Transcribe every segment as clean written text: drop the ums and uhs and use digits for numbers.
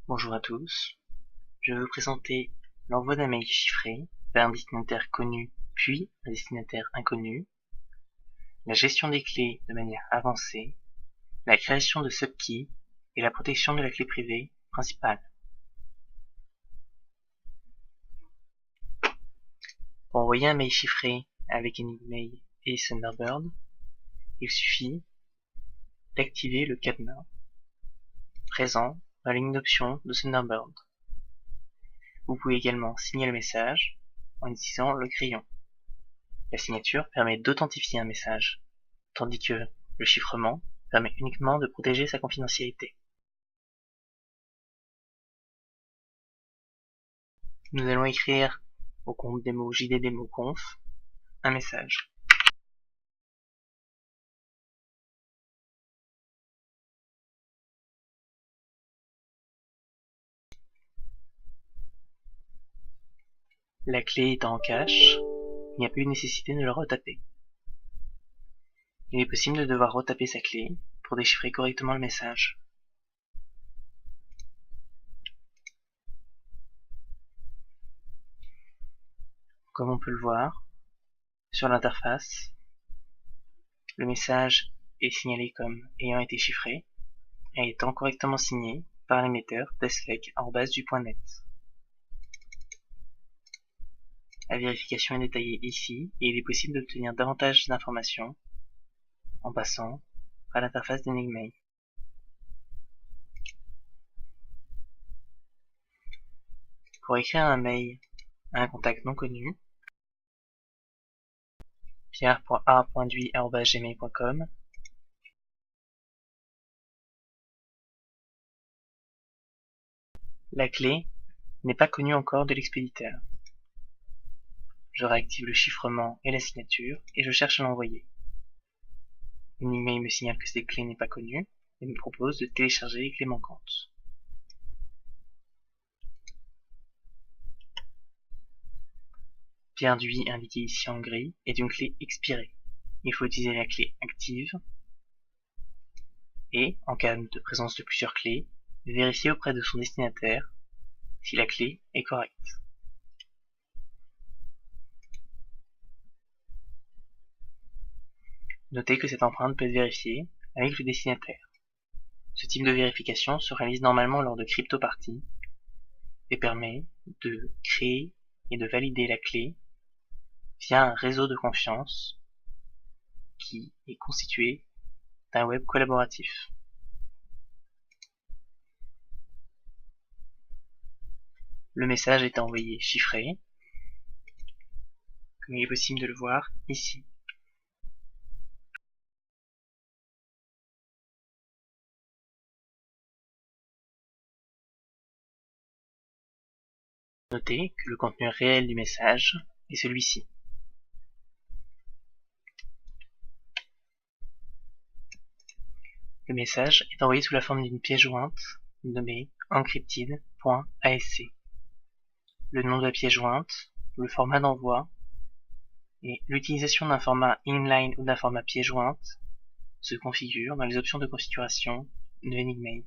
Bonjour à tous, je vais vous présenter l'envoi d'un mail chiffré vers un destinataire connu puis un destinataire inconnu, la gestion des clés de manière avancée, la création de subkeys et la protection de la clé privée principale. Pour envoyer un mail chiffré avec Enigmail et Thunderbird, il suffit d'activer le cadenas présent dans la ligne d'options de Thunderbird. Vous pouvez également signer le message en utilisant le crayon. La signature permet d'authentifier un message, tandis que le chiffrement permet uniquement de protéger sa confidentialité. Nous allons écrire au compte démo JDDemoConf un message. La clé étant en cache, il n'y a plus nécessité de le retaper. Il est possible de devoir retaper sa clé pour déchiffrer correctement le message. Comme on peut le voir, sur l'interface, le message est signalé comme ayant été chiffré et étant correctement signé par l'émetteur deslec@du.net. La vérification est détaillée ici et il est possible d'obtenir davantage d'informations en passant par l'interface d'Enigmail. Pour écrire un mail à un contact non connu, pierre.a.duy@gmail.com, la clé n'est pas connue encore de l'expéditeur. Je réactive le chiffrement et la signature et je cherche à l'envoyer. Enigmail me signale que cette clé n'est pas connue et me propose de télécharger les clés manquantes. Pierre Duy indiqué ici en gris est une clé expirée. Il faut utiliser la clé active et, en cas de présence de plusieurs clés, vérifier auprès de son destinataire si la clé est correcte. Notez que cette empreinte peut être vérifiée avec le destinataire. Ce type de vérification se réalise normalement lors de crypto-parties et permet de créer et de valider la clé via un réseau de confiance qui est constitué d'un web collaboratif. Le message est envoyé chiffré, comme il est possible de le voir ici. Notez que le contenu réel du message est celui-ci. Le message est envoyé sous la forme d'une pièce jointe nommée encrypted.asc. Le nom de la pièce jointe, le format d'envoi et l'utilisation d'un format inline ou d'un format pièce jointe se configurent dans les options de configuration de Enigmail.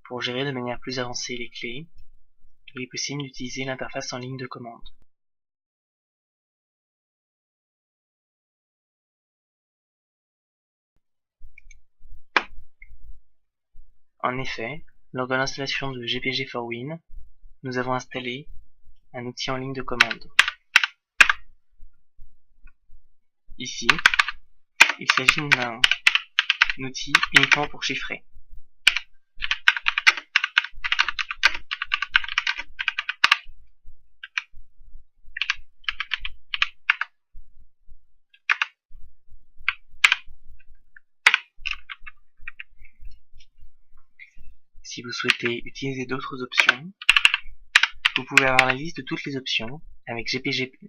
Pour gérer de manière plus avancée les clés, il est possible d'utiliser l'interface en ligne de commande. En effet, lors de l'installation de GPG4Win, nous avons installé un outil en ligne de commande. Ici, il s'agit d'un outil uniquement pour chiffrer. Si vous souhaitez utiliser d'autres options, vous pouvez avoir la liste de toutes les options avec GPG-help.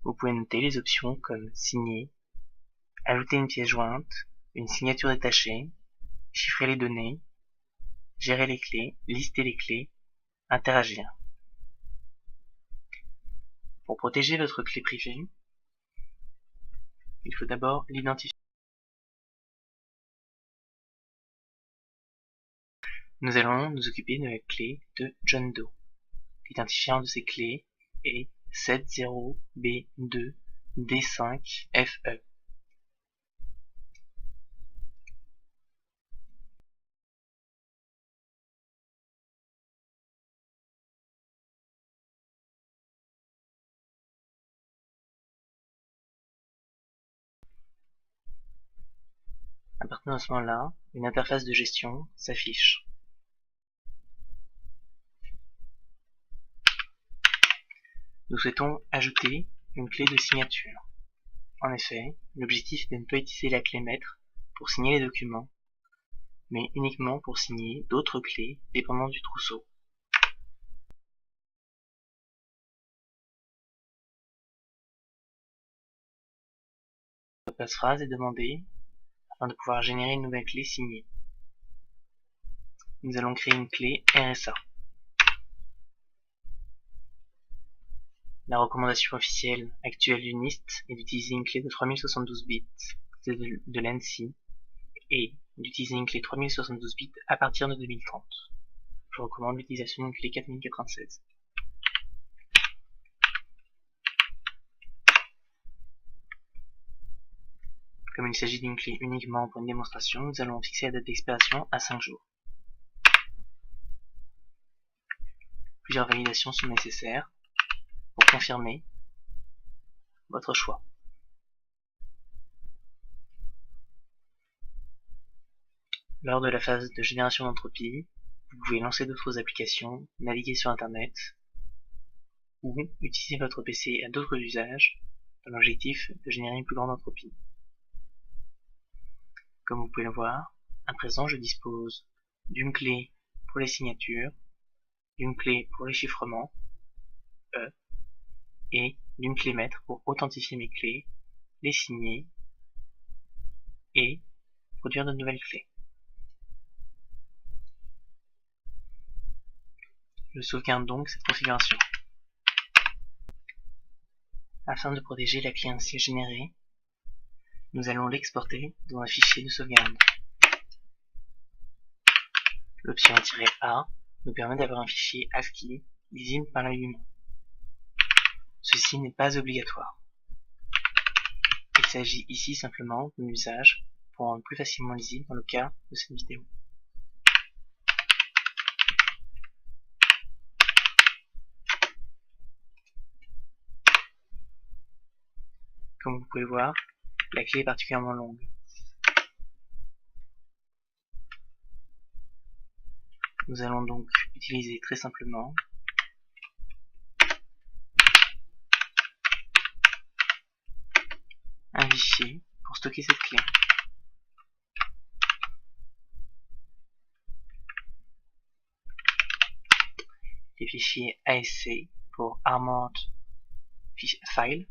Vous pouvez noter les options comme signer, ajouter une pièce jointe, une signature détachée, chiffrer les données, gérer les clés, lister les clés, interagir. Pour protéger votre clé privée, il faut d'abord l'identifier. Nous allons nous occuper de la clé de John Doe. L'identifiant de ces clés est 70B2D5FE. À partir de ce moment-là, une interface de gestion s'affiche. Nous souhaitons ajouter une clé de signature. En effet, l'objectif est de ne pas utiliser la clé maître pour signer les documents, mais uniquement pour signer d'autres clés dépendant du trousseau. Le passe-phrase est demandé afin de pouvoir générer une nouvelle clé signée. Nous allons créer une clé RSA. La recommandation officielle actuelle du NIST est d'utiliser une clé de 3072 bits de l'ANSI et d'utiliser une clé 3072 bits à partir de 2030. Je recommande l'utilisation d'une clé 4096. Comme il s'agit d'une clé uniquement pour une démonstration, nous allons fixer la date d'expiration à 5 jours. Plusieurs validations sont nécessaires pour confirmer votre choix. Lors de la phase de génération d'entropie, vous pouvez lancer d'autres applications, naviguer sur Internet, ou utiliser votre PC à d'autres usages dans l'objectif de générer une plus grande entropie. Comme vous pouvez le voir, à présent je dispose d'une clé pour les signatures, d'une clé pour les chiffrements, E, et d'une clé maître pour authentifier mes clés, les signer et produire de nouvelles clés. Je sauvegarde donc cette configuration. Afin de protéger la clé ainsi générée, nous allons l'exporter dans un fichier de sauvegarde. L'option "-A" nous permet d'avoir un fichier ASCII lisible par l'œil humain. Ceci n'est pas obligatoire. Il s'agit ici simplement d'un usage pour rendre plus facilement lisible dans le cas de cette vidéo. Comme vous pouvez le voir, la clé est particulièrement longue. Nous allons donc utiliser très simplement un fichier pour stocker cette clé. Les fichiers ASC pour Armored File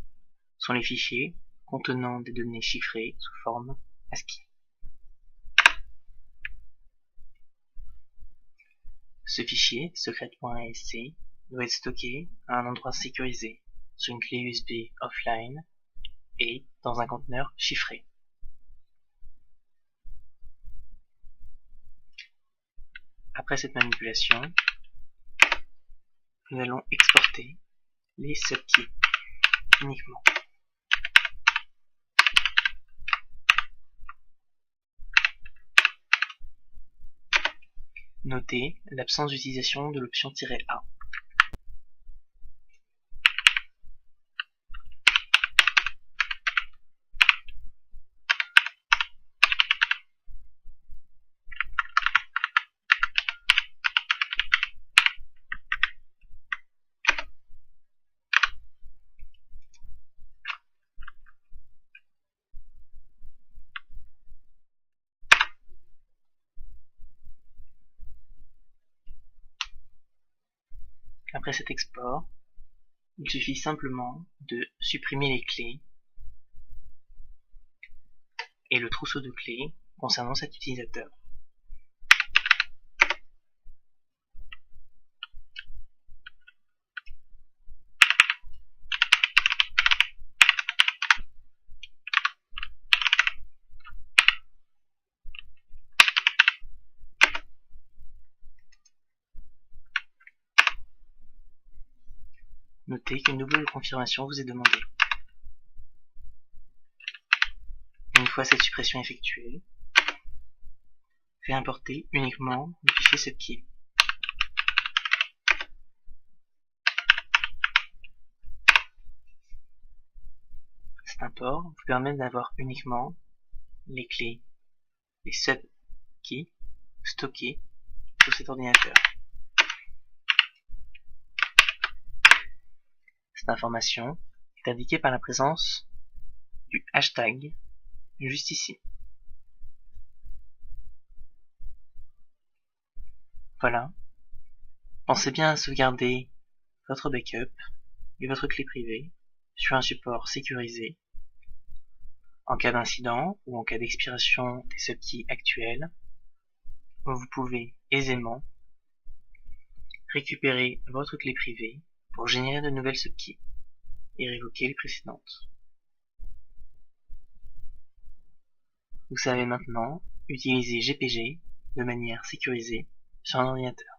sont les fichiers contenant des données chiffrées sous forme ASCII. Ce fichier, secret.asc, doit être stocké à un endroit sécurisé, sur une clé USB offline et dans un conteneur chiffré. Après cette manipulation, nous allons exporter les subkeys uniquement. Notez l'absence d'utilisation de l'option "-A". Après cet export, il suffit simplement de supprimer les clés et le trousseau de clés concernant cet utilisateur. Notez qu'une double confirmation vous est demandée. Une fois cette suppression effectuée, faites importer uniquement le fichier subkey. Cet import vous permet d'avoir uniquement les clés, les subkeys stockées sur cet ordinateur. Cette information est indiquée par la présence du hashtag juste ici. Voilà. Pensez bien à sauvegarder votre backup et votre clé privée sur un support sécurisé. En cas d'incident ou en cas d'expiration des subkeys actuels, vous pouvez aisément récupérer votre clé privée pour générer de nouvelles subkeys et révoquer les précédentes. Vous savez maintenant utiliser GPG de manière sécurisée sur un ordinateur.